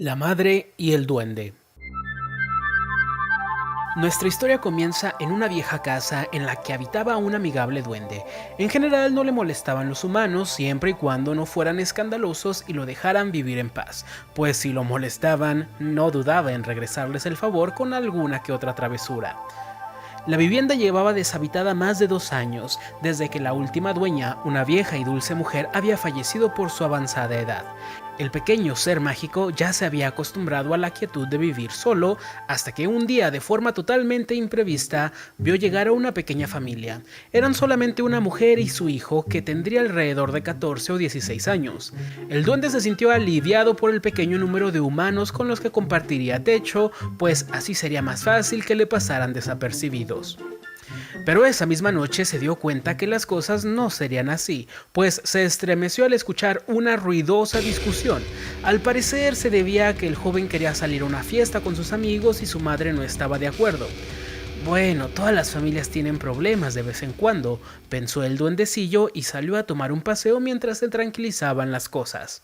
La madre y el duende. Nuestra historia comienza en una vieja casa en la que habitaba un amigable duende. En general no le molestaban los humanos siempre y cuando no fueran escandalosos y lo dejaran vivir en paz, pues si lo molestaban no dudaba en regresarles el favor con alguna que otra travesura. La vivienda llevaba deshabitada más de 2 años, desde que la última dueña, una vieja y dulce mujer, había fallecido por su avanzada edad. El pequeño ser mágico ya se había acostumbrado a la quietud de vivir solo, hasta que un día, de forma totalmente imprevista, vio llegar a una pequeña familia. Eran solamente una mujer y su hijo, que tendría alrededor de 14 o 16 años. El duende se sintió aliviado por el pequeño número de humanos con los que compartiría techo, pues así sería más fácil que le pasaran desapercibidos. Pero esa misma noche se dio cuenta que las cosas no serían así, pues se estremeció al escuchar una ruidosa discusión. Al parecer se debía a que el joven quería salir a una fiesta con sus amigos y su madre no estaba de acuerdo. Bueno, todas las familias tienen problemas de vez en cuando, pensó el duendecillo y salió a tomar un paseo mientras se tranquilizaban las cosas.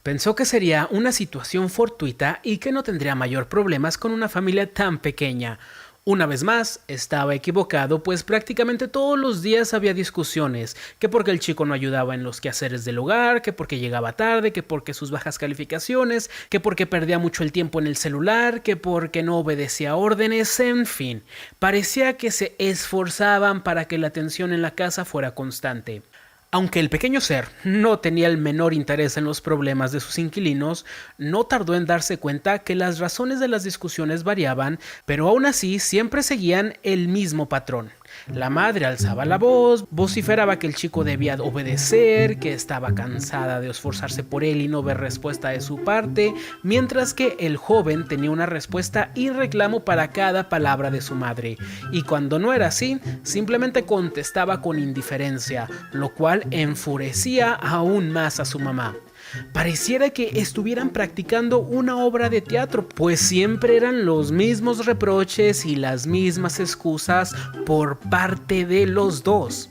Pensó que sería una situación fortuita y que no tendría mayor problemas con una familia tan pequeña. Una vez más, estaba equivocado, pues prácticamente todos los días había discusiones, que porque el chico no ayudaba en los quehaceres del hogar, que porque llegaba tarde, que porque sus bajas calificaciones, que porque perdía mucho el tiempo en el celular, que porque no obedecía órdenes, en fin, parecía que se esforzaban para que la tensión en la casa fuera constante. Aunque el pequeño ser no tenía el menor interés en los problemas de sus inquilinos, no tardó en darse cuenta que las razones de las discusiones variaban, pero aún así siempre seguían el mismo patrón. La madre alzaba la voz, vociferaba que el chico debía obedecer, que estaba cansada de esforzarse por él y no ver respuesta de su parte, mientras que el joven tenía una respuesta y reclamo para cada palabra de su madre, y cuando no era así, simplemente contestaba con indiferencia, lo cual enfurecía aún más a su mamá. Pareciera que estuvieran practicando una obra de teatro, pues siempre eran los mismos reproches y las mismas excusas por parte de los dos.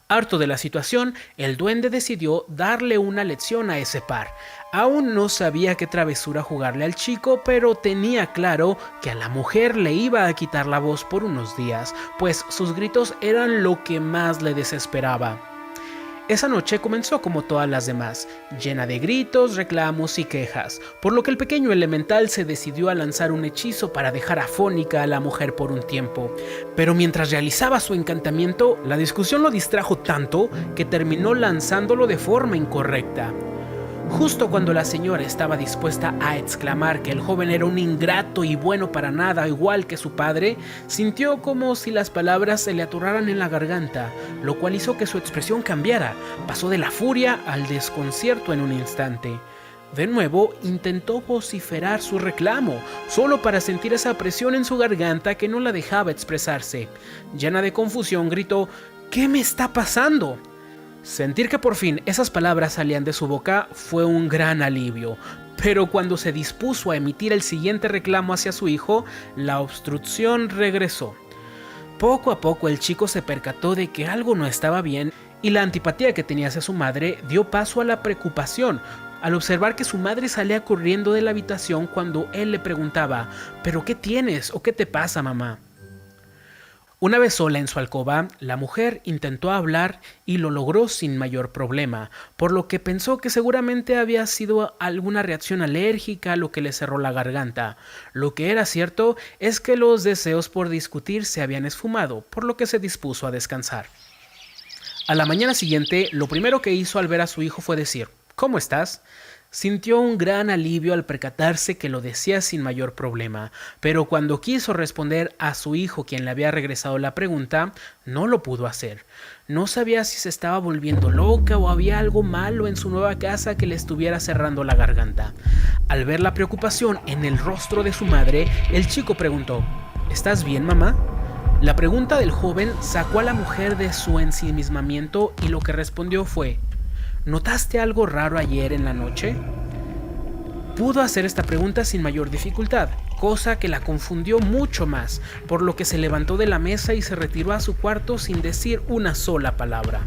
Harto de la situación, el duende decidió darle una lección a ese par. Aún no sabía qué travesura jugarle al chico, pero tenía claro que a la mujer le iba a quitar la voz por unos días, pues sus gritos eran lo que más le desesperaba. Esa noche comenzó como todas las demás, llena de gritos, reclamos y quejas, por lo que el pequeño elemental se decidió a lanzar un hechizo para dejar afónica a la mujer por un tiempo. Pero mientras realizaba su encantamiento, la discusión lo distrajo tanto que terminó lanzándolo de forma incorrecta. Justo cuando la señora estaba dispuesta a exclamar que el joven era un ingrato y bueno para nada, igual que su padre, sintió como si las palabras se le atoraran en la garganta, lo cual hizo que su expresión cambiara. Pasó de la furia al desconcierto en un instante. De nuevo intentó vociferar su reclamo, solo para sentir esa presión en su garganta que no la dejaba expresarse. Llena de confusión gritó: ¿Qué me está pasando? Sentir que por fin esas palabras salían de su boca fue un gran alivio, pero cuando se dispuso a emitir el siguiente reclamo hacia su hijo, la obstrucción regresó. Poco a poco el chico se percató de que algo no estaba bien y la antipatía que tenía hacia su madre dio paso a la preocupación, al observar que su madre salía corriendo de la habitación cuando él le preguntaba: ¿pero qué tienes o qué te pasa, mamá? Una vez sola en su alcoba, la mujer intentó hablar y lo logró sin mayor problema, por lo que pensó que seguramente había sido alguna reacción alérgica lo que le cerró la garganta. Lo que era cierto es que los deseos por discutir se habían esfumado, por lo que se dispuso a descansar. A la mañana siguiente, lo primero que hizo al ver a su hijo fue decir: ¿Cómo estás? Sintió un gran alivio al percatarse que lo decía sin mayor problema, pero cuando quiso responder a su hijo, quien le había regresado la pregunta, no lo pudo hacer. No sabía si se estaba volviendo loca o había algo malo en su nueva casa que le estuviera cerrando la garganta. Al ver la preocupación en el rostro de su madre, el chico preguntó: ¿Estás bien, mamá? La pregunta del joven sacó a la mujer de su ensimismamiento y lo que respondió fue: ¿notaste algo raro ayer en la noche? Pudo hacer esta pregunta sin mayor dificultad, cosa que la confundió mucho más, por lo que se levantó de la mesa y se retiró a su cuarto sin decir una sola palabra.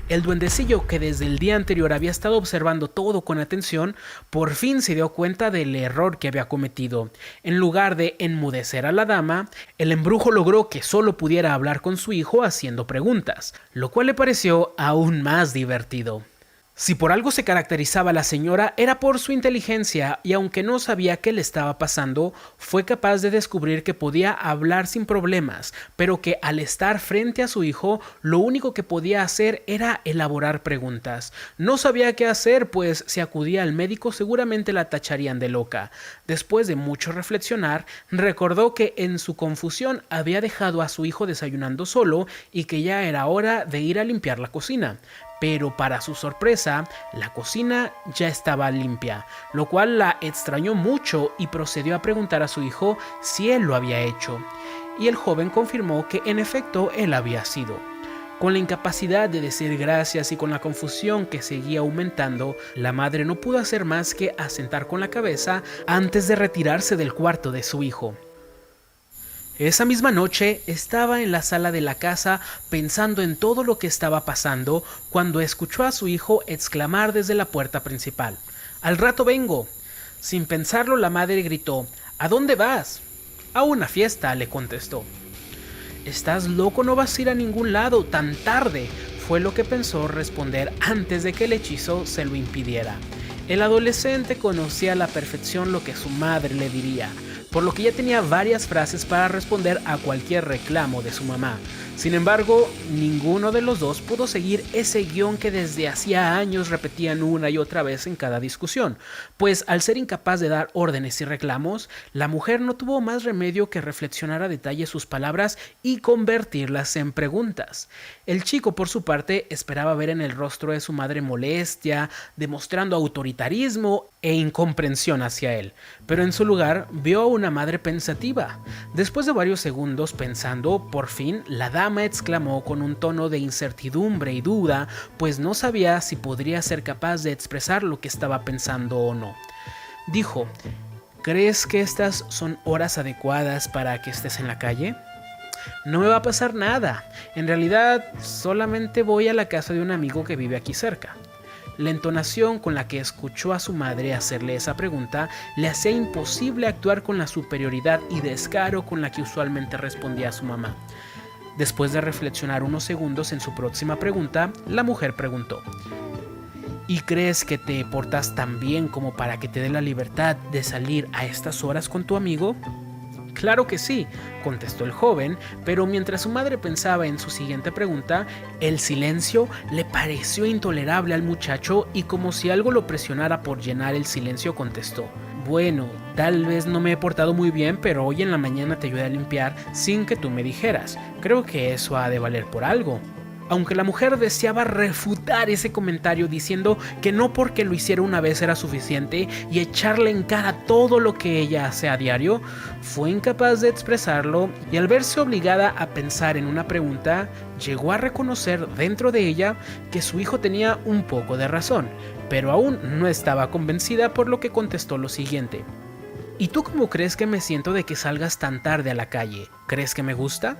El duendecillo, que desde el día anterior había estado observando todo con atención, por fin se dio cuenta del error que había cometido. En lugar de enmudecer a la dama, el embrujo logró que solo pudiera hablar con su hijo haciendo preguntas, lo cual le pareció aún más divertido. Si por algo se caracterizaba la señora era por su inteligencia, y aunque no sabía qué le estaba pasando, fue capaz de descubrir que podía hablar sin problemas, pero que al estar frente a su hijo, lo único que podía hacer era elaborar preguntas. No sabía qué hacer, pues si acudía al médico seguramente la tacharían de loca. Después de mucho reflexionar, recordó que en su confusión había dejado a su hijo desayunando solo y que ya era hora de ir a limpiar la cocina. Pero para su sorpresa, la cocina ya estaba limpia, lo cual la extrañó mucho y procedió a preguntar a su hijo si él lo había hecho. Y el joven confirmó que en efecto él había sido. Con la incapacidad de decir gracias y con la confusión que seguía aumentando, la madre no pudo hacer más que asentar con la cabeza antes de retirarse del cuarto de su hijo. Esa misma noche estaba en la sala de la casa pensando en todo lo que estaba pasando cuando escuchó a su hijo exclamar desde la puerta principal: «¡Al rato vengo!». Sin pensarlo, la madre gritó: «¿A dónde vas?». «A una fiesta», le contestó. «¿Estás loco? No vas a ir a ningún lado tan tarde», fue lo que pensó responder antes de que el hechizo se lo impidiera. El adolescente conocía a la perfección lo que su madre le diría, por lo que ya tenía varias frases para responder a cualquier reclamo de su mamá. Sin embargo, ninguno de los dos pudo seguir ese guión que desde hacía años repetían una y otra vez en cada discusión, pues al ser incapaz de dar órdenes y reclamos, la mujer no tuvo más remedio que reflexionar a detalle sus palabras y convertirlas en preguntas. El chico, por su parte, esperaba ver en el rostro de su madre molestia, demostrando autoritarismo e incomprensión hacia él, pero en su lugar vio a una madre pensativa. Después de varios segundos pensando, por fin la dama exclamó con un tono de incertidumbre y duda, pues no sabía si podría ser capaz de expresar lo que estaba pensando o no. Dijo: «¿Crees que estas son horas adecuadas para que estés en la calle?». «No me va a pasar nada. En realidad, solamente voy a la casa de un amigo que vive aquí cerca». La entonación con la que escuchó a su madre hacerle esa pregunta le hacía imposible actuar con la superioridad y descaro con la que usualmente respondía a su mamá. Después de reflexionar unos segundos en su próxima pregunta, la mujer preguntó: «¿Y crees que te portas tan bien como para que te dé la libertad de salir a estas horas con tu amigo?». «Claro que sí», contestó el joven, pero mientras su madre pensaba en su siguiente pregunta, el silencio le pareció intolerable al muchacho y, como si algo lo presionara por llenar el silencio, contestó: «Bueno, tal vez no me he portado muy bien, pero hoy en la mañana te ayudé a limpiar sin que tú me dijeras. Creo que eso ha de valer por algo». Aunque la mujer deseaba refutar ese comentario diciendo que no porque lo hiciera una vez era suficiente y echarle en cara todo lo que ella hace a diario, fue incapaz de expresarlo, y al verse obligada a pensar en una pregunta, llegó a reconocer dentro de ella que su hijo tenía un poco de razón, pero aún no estaba convencida, por lo que contestó lo siguiente: «¿Y tú cómo crees que me siento de que salgas tan tarde a la calle? ¿Crees que me gusta?».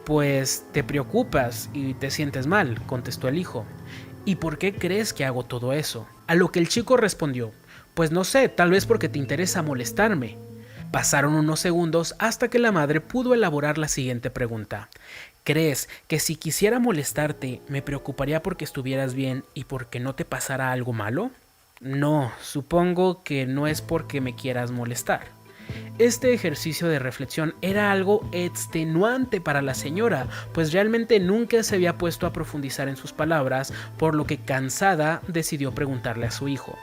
«Pues te preocupas y te sientes mal», contestó el hijo. «¿Y por qué crees que hago todo eso?». A lo que el chico respondió: «Pues no sé, tal vez porque te interesa molestarme». Pasaron unos segundos hasta que la madre pudo elaborar la siguiente pregunta: «¿Crees que si quisiera molestarte me preocuparía porque estuvieras bien y porque no te pasara algo malo?». «No, supongo que no es porque me quieras molestar». Este ejercicio de reflexión era algo extenuante para la señora, pues realmente nunca se había puesto a profundizar en sus palabras, por lo que, cansada, decidió preguntarle a su hijo: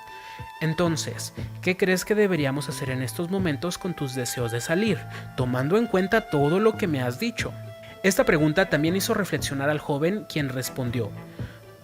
«Entonces, ¿qué crees que deberíamos hacer en estos momentos con tus deseos de salir, tomando en cuenta todo lo que me has dicho?». Esta pregunta también hizo reflexionar al joven, quien respondió: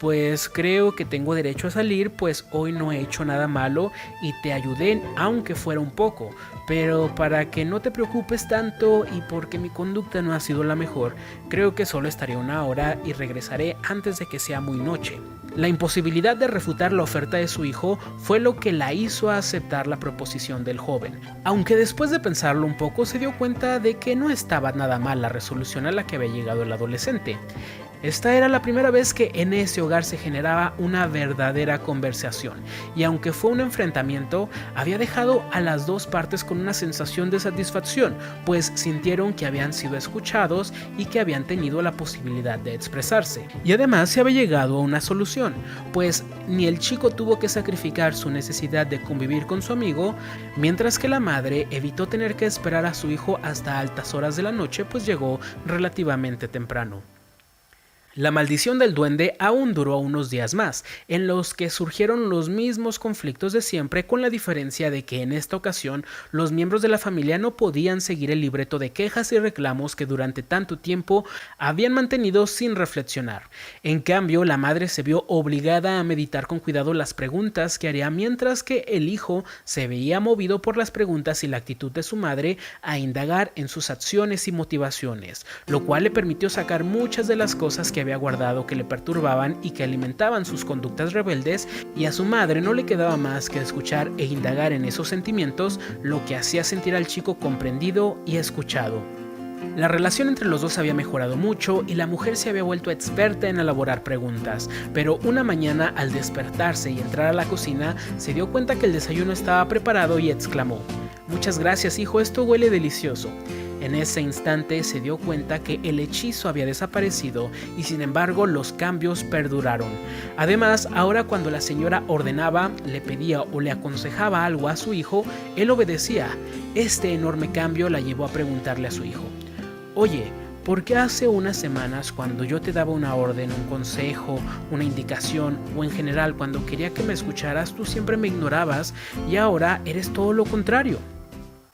«Pues creo que tengo derecho a salir, pues hoy no he hecho nada malo y te ayudé aunque fuera un poco, pero para que no te preocupes tanto y porque mi conducta no ha sido la mejor, creo que solo estaré una hora y regresaré antes de que sea muy noche». La imposibilidad de refutar la oferta de su hijo fue lo que la hizo aceptar la proposición del joven, aunque después de pensarlo un poco se dio cuenta de que no estaba nada mal la resolución a la que había llegado el adolescente. Esta era la primera vez que en ese hogar se generaba una verdadera conversación, y aunque fue un enfrentamiento, había dejado a las dos partes con una sensación de satisfacción, pues sintieron que habían sido escuchados y que habían tenido la posibilidad de expresarse. Y además se había llegado a una solución, pues ni el chico tuvo que sacrificar su necesidad de convivir con su amigo, mientras que la madre evitó tener que esperar a su hijo hasta altas horas de la noche, pues llegó relativamente temprano. La maldición del duende aún duró unos días más, en los que surgieron los mismos conflictos de siempre, con la diferencia de que en esta ocasión los miembros de la familia no podían seguir el libreto de quejas y reclamos que durante tanto tiempo habían mantenido sin reflexionar. En cambio, la madre se vio obligada a meditar con cuidado las preguntas que haría, mientras que el hijo se veía movido por las preguntas y la actitud de su madre a indagar en sus acciones y motivaciones, lo cual le permitió sacar muchas de las cosas que había guardado que le perturbaban y que alimentaban sus conductas rebeldes, y a su madre no le quedaba más que escuchar e indagar en esos sentimientos, lo que hacía sentir al chico comprendido y escuchado. La relación entre los dos había mejorado mucho y la mujer se había vuelto experta en elaborar preguntas, pero una mañana al despertarse y entrar a la cocina se dio cuenta que el desayuno estaba preparado y exclamó: «Muchas gracias, hijo, esto huele delicioso». En ese instante se dio cuenta que el hechizo había desaparecido y sin embargo los cambios perduraron. Además, ahora cuando la señora ordenaba, le pedía o le aconsejaba algo a su hijo, él obedecía. Este enorme cambio la llevó a preguntarle a su hijo: «Oye, ¿por qué hace unas semanas cuando yo te daba una orden, un consejo, una indicación o en general cuando quería que me escucharas tú siempre me ignorabas y ahora eres todo lo contrario?»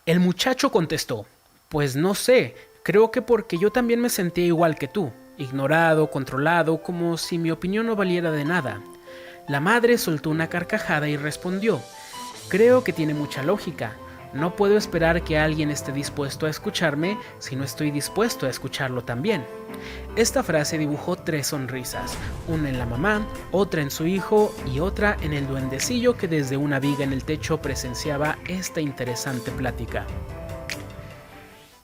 El muchacho contestó: «Pues no sé, creo que porque yo también me sentía igual que tú, ignorado, controlado, como si mi opinión no valiera de nada». La madre soltó una carcajada y respondió: «Creo que tiene mucha lógica. No puedo esperar que alguien esté dispuesto a escucharme si no estoy dispuesto a escucharlo también». Esta frase dibujó 3 sonrisas, una en la mamá, otra en su hijo y otra en el duendecillo que desde una viga en el techo presenciaba esta interesante plática.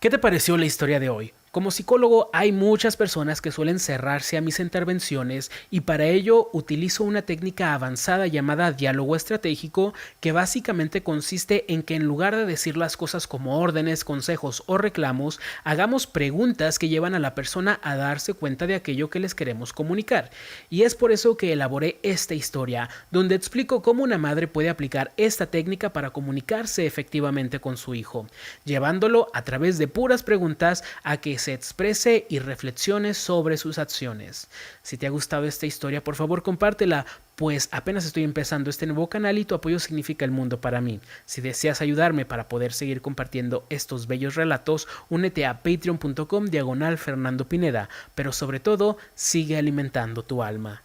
¿Qué te pareció la historia de hoy? Como psicólogo hay muchas personas que suelen cerrarse a mis intervenciones y para ello utilizo una técnica avanzada llamada diálogo estratégico, que básicamente consiste en que en lugar de decir las cosas como órdenes, consejos o reclamos, hagamos preguntas que llevan a la persona a darse cuenta de aquello que les queremos comunicar. Y es por eso que elaboré esta historia, donde explico cómo una madre puede aplicar esta técnica para comunicarse efectivamente con su hijo, llevándolo a través de puras preguntas a que se exprese y reflexione sobre sus acciones. Si te ha gustado esta historia, por favor compártela, pues apenas estoy empezando este nuevo canal y tu apoyo significa el mundo para mí. Si deseas ayudarme para poder seguir compartiendo estos bellos relatos, únete a patreon.com/Fernando Pineda, pero sobre todo, sigue alimentando tu alma.